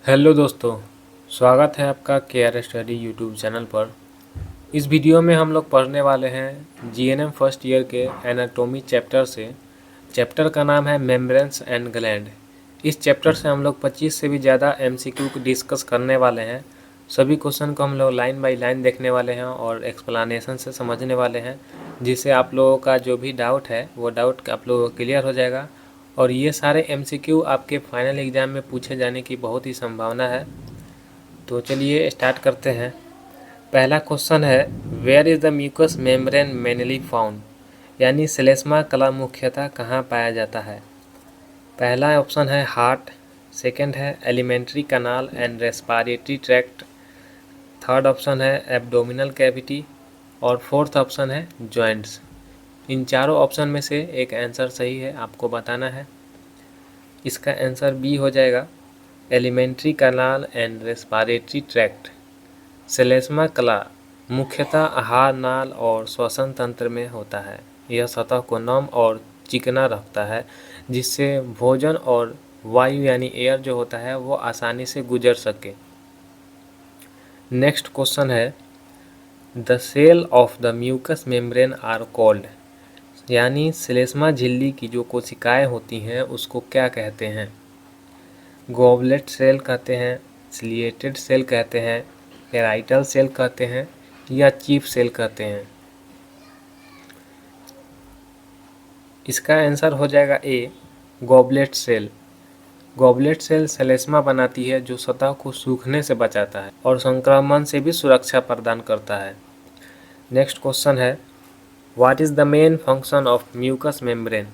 Hello दोस्तों, स्वागत है आपका केआर स्टडी यूट्यूब चैनल पर। इस वीडियो में हम लोग पढ़ने वाले हैं जीएनएम फर्स्ट ईयर के एनाटॉमी चैप्टर से। चैप्टर का नाम है मेम्ब्रेन्स एंड ग्लैंड। इस चैप्टर से हम लोग 25 से भी ज़्यादा एमसीक्यू को डिस्कस करने वाले हैं। सभी क्वेश्चन को हम लोग लाइन बाय लाइन देखने वाले हैं और एक्सप्लेनेशन से समझने वाले हैं, जिससे आप लोगों का जो भी डाउट है वो डाउट आप लोगों को क्लियर हो जाएगा। और ये सारे एमसीक्यू आपके फाइनल एग्ज़ाम में पूछे जाने की बहुत ही संभावना है। तो चलिए स्टार्ट करते हैं। पहला क्वेश्चन है, where is the mucus membrane mainly found, यानी श्लेष्मा कला मुख्यतः कहाँ पाया जाता है। पहला ऑप्शन है हार्ट, सेकंड है elementary canal and respiratory tract, third option है एब्डोमिनल कैविटी और फोर्थ ऑप्शन है जॉइंट्स। इन चारों ऑप्शन में से एक आंसर सही है, आपको बताना है। इसका आंसर बी हो जाएगा, alimentary canal and respiratory tract. श्लेष्मा कला मुख्यतः आहार नाल और श्वसन तंत्र में होता है। यह सतह को नम और चिकना रखता है, जिससे भोजन और वायु यानी एयर जो होता है वो आसानी से गुजर सके। नेक्स्ट क्वेश्चन है, the cell of the mucus membrane are called, यानी श्लेष्मा झिल्ली की जो कोशिकाएं होती हैं उसको क्या कहते हैं। गॉबलेट सेल कहते हैं, सिलिएटेड सेल कहते हैं, पेराइटल सेल कहते हैं या चीफ सेल कहते हैं। इसका आंसर हो जाएगा ए, गॉबलेट सेल। गॉबलेट सेल श्लेष्मा बनाती है जो सतह को सूखने से बचाता है और संक्रमण से भी सुरक्षा प्रदान करता है। नेक्स्ट क्वेश्चन है, what is the main function of mucus membrane,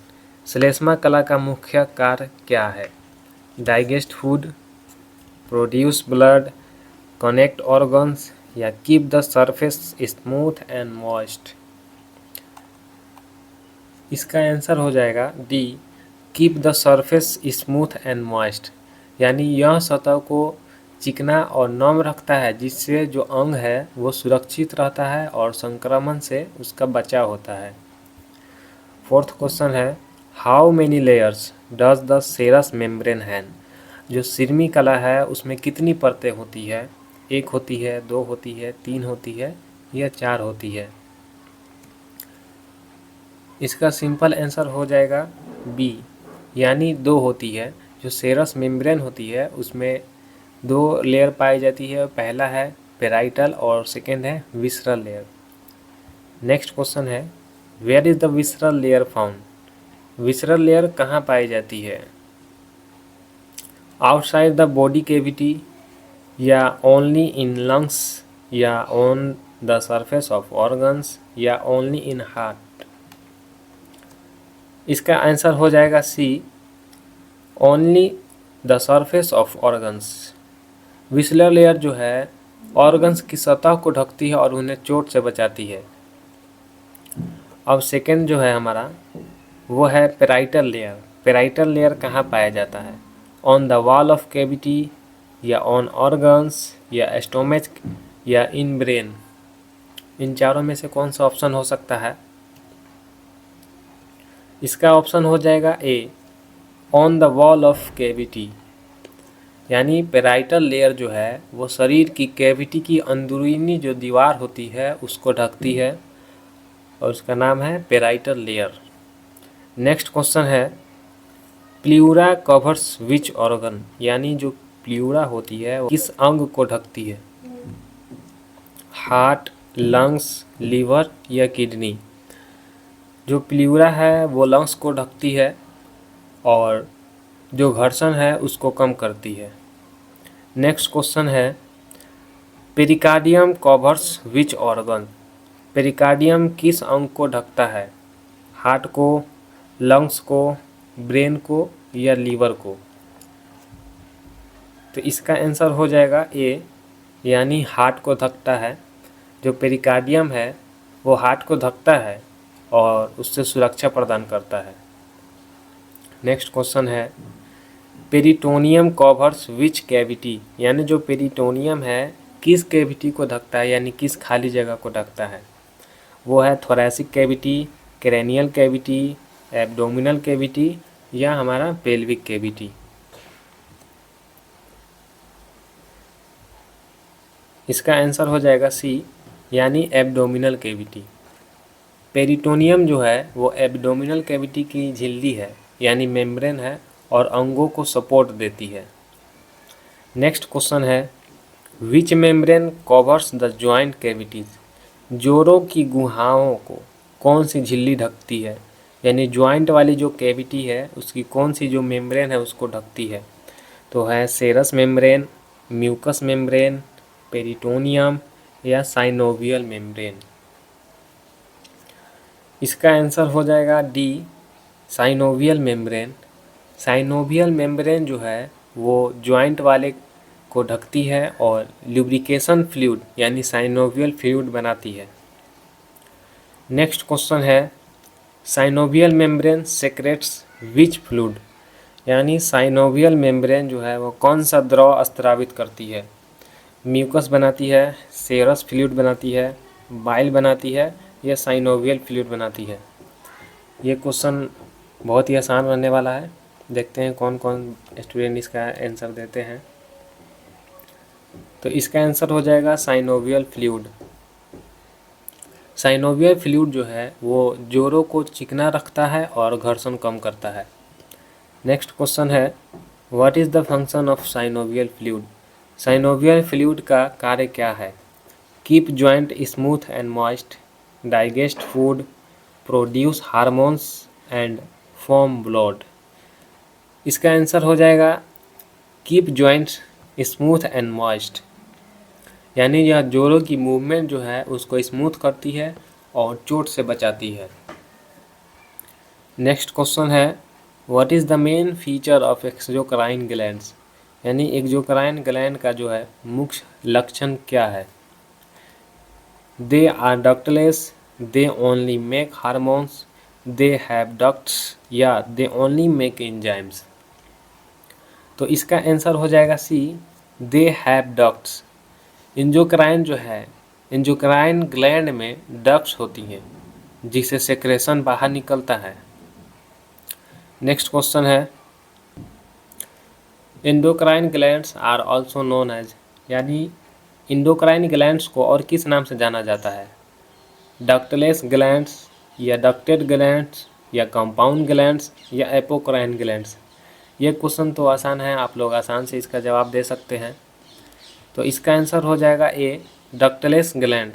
श्लेष्मा कला का मुख्य कार्य क्या है। Digest food, produce blood, connect organs या keep the surface smooth and moist. इसका आंसर हो जाएगा D, keep the surface smooth and moist, यानी यह सतह को चिकना और नम रखता है, जिससे जो अंग है वो सुरक्षित रहता है और संक्रमण से उसका बचाव होता है। फोर्थ क्वेश्चन है, how many layers does the serous membrane have, जो सिरमी कला है उसमें कितनी परतें होती है। एक होती है, दो होती है, तीन होती है या चार होती है। इसका सिंपल आंसर हो जाएगा बी, यानी दो होती है। जो सेरस मेम्ब्रेन होती है उसमें दो लेयर पाई जाती है, पहला है पेराइटल और सेकेंड है विसरल लेयर। नेक्स्ट क्वेश्चन है, where is the visceral layer found, visceral layer कहाँ पाई जाती है। आउटसाइड द बॉडी कैविटी या ओनली इन लंग्स या on the surface of organs या ओनली इन हार्ट। इसका आंसर हो जाएगा C, only the surface of organs. Visceral layer जो है ऑर्गन्स की सतह को ढकती है और उन्हें चोट से बचाती है। अब सेकेंड जो है हमारा वो है पेराइटल लेयर। पेराइटल लेयर कहाँ पाया जाता है, on the wall of cavity या ऑन ऑर्गन्स या स्टोमच या इन ब्रेन। इन चारों में से कौन सा ऑप्शन हो सकता है। इसका ऑप्शन हो जाएगा A, on the wall of cavity, यानी पेराइटल लेयर जो है वो शरीर की कैविटी की अंदरूनी जो दीवार होती है उसको ढकती है और उसका नाम है पेराइटल लेयर। नेक्स्ट क्वेश्चन है, प्ल्यूरा कवर्स विच ऑर्गन, यानी जो प्ल्यूरा होती है वो किस अंग को ढकती है। हार्ट, लंग्स, लीवर या किडनी। जो प्ल्यूरा है वो लंग्स को ढकती है और जो घर्षण है उसको कम करती है। नेक्स्ट क्वेश्चन है, pericardium covers which organ, pericardium किस अंग को ढकता है। हार्ट को, लंग्स को, ब्रेन को या लीवर को। तो इसका आंसर हो जाएगा ए, यानी हार्ट को ढकता है। जो पेरिकार्डियम है वो हार्ट को ढकता है और उससे सुरक्षा प्रदान करता है। नेक्स्ट क्वेश्चन है, पेरिटोनियम कवर्स विच कैविटी, यानी जो पेरिटोनियम है किस कैविटी को ढकता है, यानी किस खाली जगह को ढकता है। वो है thoracic cavity, cranial cavity, abdominal cavity या हमारा पेल्विक कैविटी। इसका आंसर हो जाएगा सी, यानी एब्डोमिनल कैविटी। पेरिटोनियम जो है वो एब्डोमिनल कैविटी की झिल्ली है, यानी मेम्ब्रेन है, और अंगों को सपोर्ट देती है। नेक्स्ट क्वेश्चन है, which membrane covers the joint cavities? जोड़ों की गुहाओं को कौन सी झिल्ली ढकती है, यानी जॉइंट वाली जो कैविटी है उसकी कौन सी जो मेम्ब्रेन है उसको ढकती है? तो है सेरस मेम्ब्रेन, म्यूकस मेम्ब्रेन, पेरिटोनियम या साइनोवियल मेम्ब्रेन। इसका आंसर हो जाएगा D, synovial membrane. Synovial membrane जो है वो जॉइंट वाले को ढकती है और ल्यूब्रिकेशन फ्लूइड यानी साइनोवियल फ्लूइड बनाती है। नेक्स्ट क्वेश्चन है, साइनोवियल मेम्ब्रेन सेक्रेट्स विच फ्लूइड? यानी साइनोवियल मेम्ब्रेन जो है वो कौन सा द्रव स्रावित करती है? म्यूकस बनाती है, सेरस फ्लूइड बनाती है, बाइल बनाती है या साइनोवियल फ्लूइड बनाती है? ये क्वेश्चन बहुत ही आसान रहने वाला है। देखते हैं कौन कौन स्टूडेंट इसका आंसर देते हैं। तो इसका आंसर हो जाएगा साइनोवियल फ्लूइड। साइनोवियल फ्लूइड जो है वो जोड़ों को चिकना रखता है और घर्षण कम करता है। नेक्स्ट क्वेश्चन है, what is the function of synovial fluid? Synovial fluid का कार्य क्या है? Keep joint smooth and moist, digest food, produce hormones and form blood. इसका आंसर हो जाएगा keep joints smooth and moist, यानी यह जोड़ों की मूवमेंट जो है उसको स्मूथ करती है और चोट से बचाती है। नेक्स्ट क्वेश्चन है, what is the main feature of exocrine glands? यानी एक्सोक्राइन ग्लैंड का जो है मुख्य लक्षण क्या है? They are ductless, they only make hormones, they have ducts या दे ओनली मेक एंजाइम्स। तो इसका आंसर हो जाएगा सी, दे हैव डक्ट्स। एंडोक्राइन जो है, एंडोक्राइन ग्लैंड में डक्ट्स होती हैं जिससे सेक्रेशन बाहर निकलता है। नेक्स्ट क्वेश्चन है, endocrine glands are also known as, यानी एंडोक्राइन ग्लैंड्स को और किस नाम से जाना जाता है? डक्टलेस ग्लैंड्स या डक्टेड ग्लैंड्स या कंपाउंड ग्लैंड्स या एपोक्राइन ग्लैंड्स? ये क्वेश्चन तो आसान है, आप लोग आसान से इसका जवाब दे सकते हैं। तो इसका आंसर हो जाएगा ए, डक्टलेस ग्लैंड।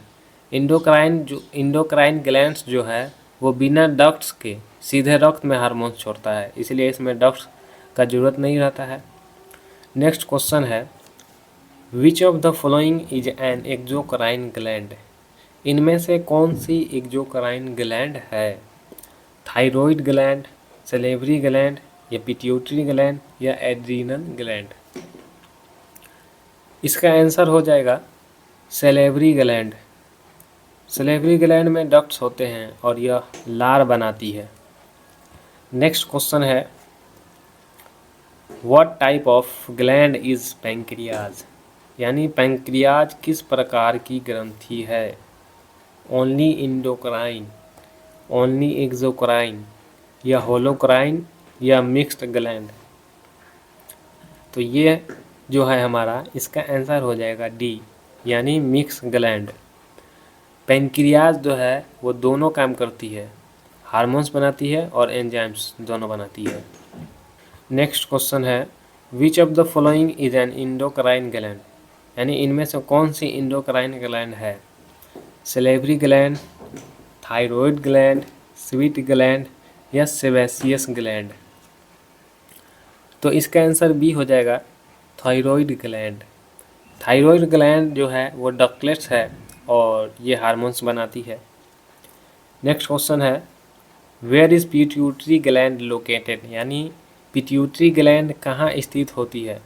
इंडोक्राइन ग्लैंड्स जो है वो बिना डक्ट्स के सीधे रक्त में हार्मोन्स छोड़ता है, इसलिए इसमें डक्ट्स का जरूरत नहीं रहता है। नेक्स्ट क्वेश्चन है, which of the following is N exocrine gland? इनमें से कौन सी एक्सोक्राइन ग्लैंड है? थायरॉइड ग्लैंड, सलेवरी ग्लैंड या पिट्यूटरी ग्लैंड या एड्रीनल ग्लैंड? इसका आंसर हो जाएगा सलेवरी ग्लैंड। सलेवरी ग्लैंड में डक्ट्स होते हैं और यह लार बनाती है। नेक्स्ट क्वेश्चन है, what type of gland is pancreas? यानी पैंक्रियाज किस प्रकार की ग्रंथि है? ओनली इंडोक्राइन, ओनली एक्सोक्राइन या होलोक्राइन या मिक्स्ड ग्लैंड? तो ये जो है हमारा, इसका आंसर हो जाएगा डी, यानी मिक्स ग्लैंड। पैंक्रियाज जो है वो दोनों काम करती है, हार्मोन्स बनाती है और एंजाइम्स दोनों बनाती है। नेक्स्ट क्वेश्चन है, which of the following is N endocrine gland? यानी इनमें से कौन सी इंडोक्राइन ग्लैंड है? Salivary gland, thyroid gland, sweet gland या सेबेसियस ग्लैंड? तो इसका आंसर बी हो जाएगा, थायरॉइड ग्लैंड। थायरॉइड ग्लैंड जो है वो डक्टलेट्स है और ये हार्मोन्स बनाती है। नेक्स्ट क्वेश्चन है, where is pituitary gland located? यानी पिट्यूटरी ग्लैंड कहाँ स्थित होती है?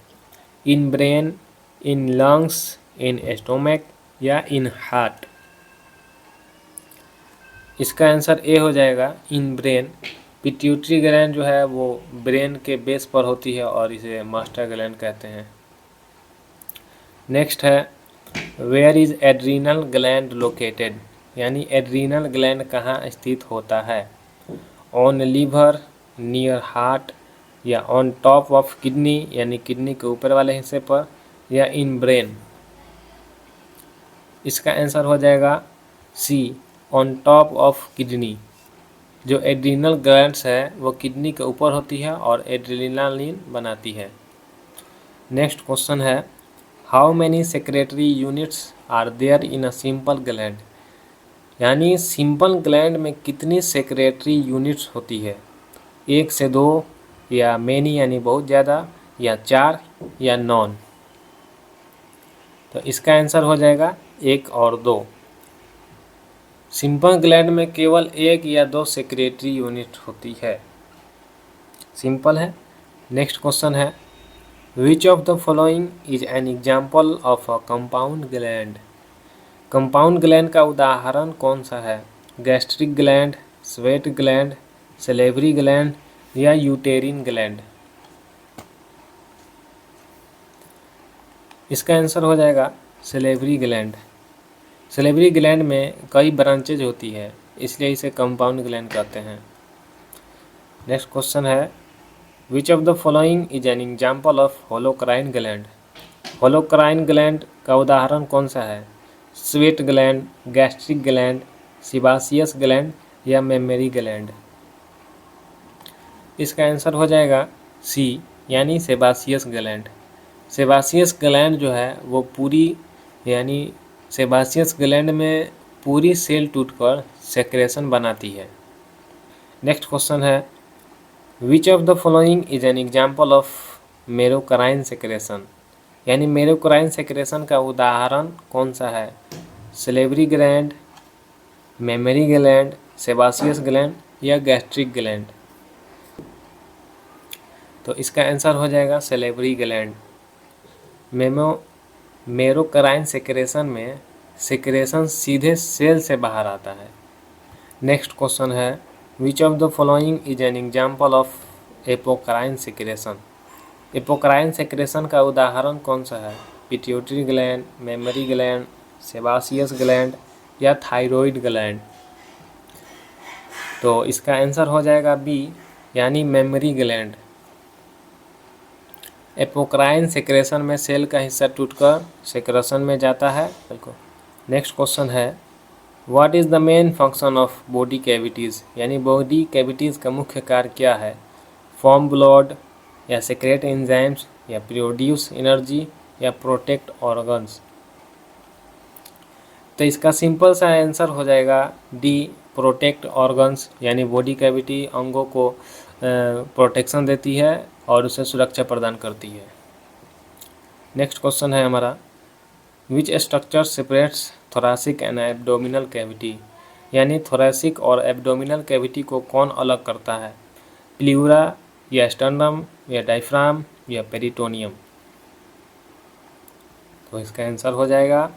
In brain, in lungs, in stomach या इन हार्ट? इसका आंसर ए हो जाएगा, इन ब्रेन। पिट्यूटरी ग्लैंड जो है वो ब्रेन के बेस पर होती है और इसे मास्टर ग्लैंड कहते हैं। नेक्स्ट है, where is adrenal gland located? यानी एड्रीनल ग्लैंड कहाँ स्थित होता है? ऑन लीवर, नियर हार्ट या ऑन टॉप ऑफ किडनी, यानी किडनी के ऊपर वाले हिस्से पर, या इन ब्रेन? इसका आंसर हो जाएगा सी, ऑन टॉप ऑफ किडनी। जो एड्रिनल ग्लैंड्स है वो किडनी के ऊपर होती है और एड्रेनालिन बनाती है। नेक्स्ट क्वेश्चन है, how many secretory units are there in a simple gland. यानी सिंपल ग्लैंड में कितनी सेक्रेटरी यूनिट्स होती है, 1 से 2 या मैनी यानी बहुत ज़्यादा, या 4 या नॉन। तो इसका आंसर हो जाएगा 1 और 2। सिंपल ग्लैंड में केवल 1 या 2 सेक्रेटरी यूनिट होती है। सिंपल है। नेक्स्ट क्वेश्चन है, which of the following is an example of a compound gland. Compound gland का उदाहरण कौन सा है, gastric gland, sweat gland, salivary gland या यूटेरिन ग्लैंड। इसका आंसर हो जाएगा सलेवरी ग्लैंड। सलेवरी ग्लैंड में कई ब्रांचेज होती है, इसलिए इसे कंपाउंड ग्लैंड कहते हैं। नेक्स्ट क्वेश्चन है, which of the following is an example of holocrine gland. Holocrine gland का उदाहरण कौन सा है, sweat gland, gastric gland, sebaceous gland या मेमरी ग्लैंड। इसका आंसर हो जाएगा सी, यानी सेबासियस ग्लैंड। सेबासियस ग्लैंड जो है वो पूरी, यानी सेबासियस ग्लैंड में पूरी सेल टूटकर सेक्रेशन बनाती है। नेक्स्ट क्वेश्चन है, which of the following is an example of merocrine secretion. यानी मेरोक्राइन सेक्रेशन का उदाहरण कौन सा है, salivary gland, mammary gland, sebaceous gland या गैस्ट्रिक ग्लैंड। तो इसका आंसर हो जाएगा सलेवरी ग्लैंड। मेरोक्राइन सेक्रेशन में सेक्रेशन सीधे सेल से बाहर आता है। नेक्स्ट क्वेश्चन है, which of the following is an example of apocrine secretion. Apocrine secretion का उदाहरण कौन सा है, pituitary gland, mammary gland, sebaceous gland या थायराइड ग्लैंड। तो इसका आंसर हो जाएगा बी, यानी मेमरी ग्लैंड। एपोक्राइन सेक्रेशन में सेल का हिस्सा टूटकर सेक्रेशन में जाता है। बिल्कुल। नेक्स्ट क्वेश्चन है, what is the main function of body cavities. यानी बॉडी कैविटीज़ का मुख्य कार्य क्या है, फॉर्म ब्लड या सेक्रेट एंजाइम्स या प्रोड्यूस एनर्जी या प्रोटेक्ट ऑर्गन्स। तो इसका सिंपल सा आंसर हो जाएगा डी, प्रोटेक्ट ऑर्गन्स। यानी बॉडी कैविटी अंगों को प्रोटेक्शन देती है और उसे सुरक्षा प्रदान करती है। नेक्स्ट क्वेश्चन है हमारा, which structure separates thoracic and abdominal cavity. यानी थोरैसिक और एब्डोमिनल कैविटी को कौन अलग करता है, प्लीउरा या स्टर्नम या डायफ्राम या पेरिटोनियम। तो इसका आंसर हो जाएगा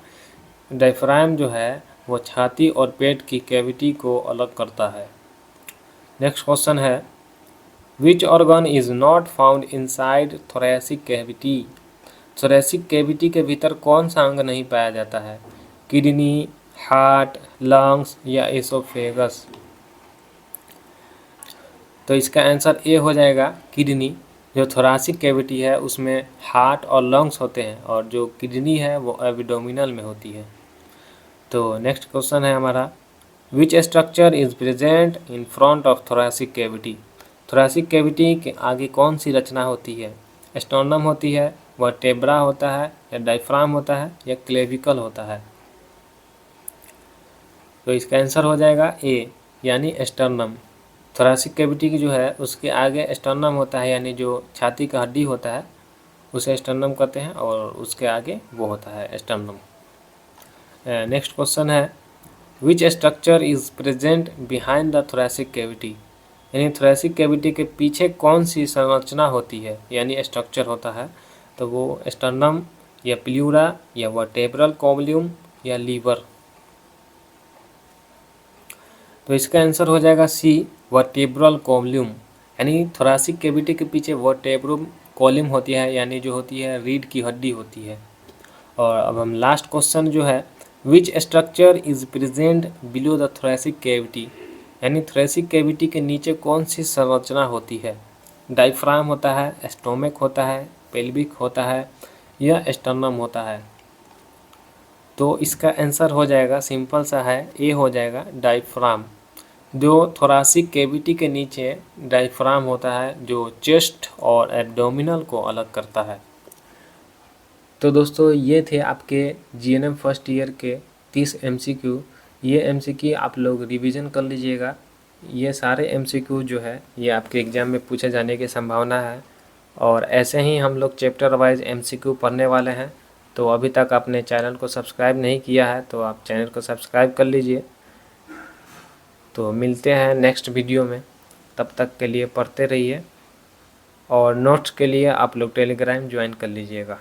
डायफ्राम जो है वो छाती और पेट की कैविटी को अलग करता है। नेक्स्ट क्वेश्चन है, which organ is not found inside thoracic cavity. Thoracic cavity के भीतर कौन सा अंग नहीं पाया जाता है, किडनी, हार्ट, लंग्स या एसोफेगस। तो इसका आंसर ए हो जाएगा किडनी। जो थोरैसिक कैविटी है उसमें हार्ट और लंग्स होते हैं और जो किडनी है वो एब्डोमिनल में होती है। तो नेक्स्ट क्वेश्चन है हमारा, which structure is present in front of thoracic cavity. Thoracic cavity के आगे कौन सी रचना होती है, स्टर्नम होती है, वर्टेब्रा होता है या डायफ्राम होता है या क्लेविकल होता है। तो इसका आंसर हो जाएगा ए, यानी स्टर्नम। थोरैसिक कैविटी की जो है उसके आगे स्टर्नम होता है, यानी जो छाती का हड्डी होता है उसे स्टर्नम कहते हैं और उसके आगे वो होता है स्टर्नम। नेक्स्ट क्वेश्चन है, which structure is present behind the thoracic cavity. यानी थोरैसिक कैविटी के पीछे कौन सी संरचना होती है, यानी स्ट्रक्चर होता है। तो वो स्टर्नम या प्लीउरा या वर्टेब्रल कॉलम या लीवर। तो इसका आंसर हो जाएगा सी, वर्टेब्रल कॉलम। यानी थोरैसिक कैविटी के पीछे वर्टेब्रल कॉलम होती है, यानी जो होती है रीढ़ की हड्डी होती है। और अब हम लास्ट क्वेश्चन जो है, which structure is present below the thoracic cavity. यानी थोरैसिक कैविटी के नीचे कौन सी संरचना होती है, डायफ्राम होता है, स्टोमक होता है, पेल्विक होता है या स्टर्नम होता है। तो इसका आंसर हो जाएगा, सिंपल सा है, ए हो जाएगा डायफ्राम। जो थोरासिक कैविटी के नीचे डायफ्राम होता है जो चेस्ट और एब्डोमिनल को अलग करता है। तो दोस्तों ये थे आपके जीएनएम फर्स्ट ईयर के 30 एमसीक्यू। ये एमसीक्यू आप लोग रिवीजन कर लीजिएगा। ये सारे एमसीक्यू जो है ये आपके एग्ज़ाम में पूछे जाने की संभावना है। और ऐसे ही हम लोग चैप्टर वाइज एमसीक्यू पढ़ने वाले हैं। तो अभी तक आपने चैनल को सब्सक्राइब नहीं किया है तो आप चैनल को सब्सक्राइब कर लीजिए। तो मिलते हैं नेक्स्ट वीडियो में, तब तक के लिए पढ़ते रहिए और नोट्स के लिए आप लोग टेलीग्राम ज्वाइन कर लीजिएगा।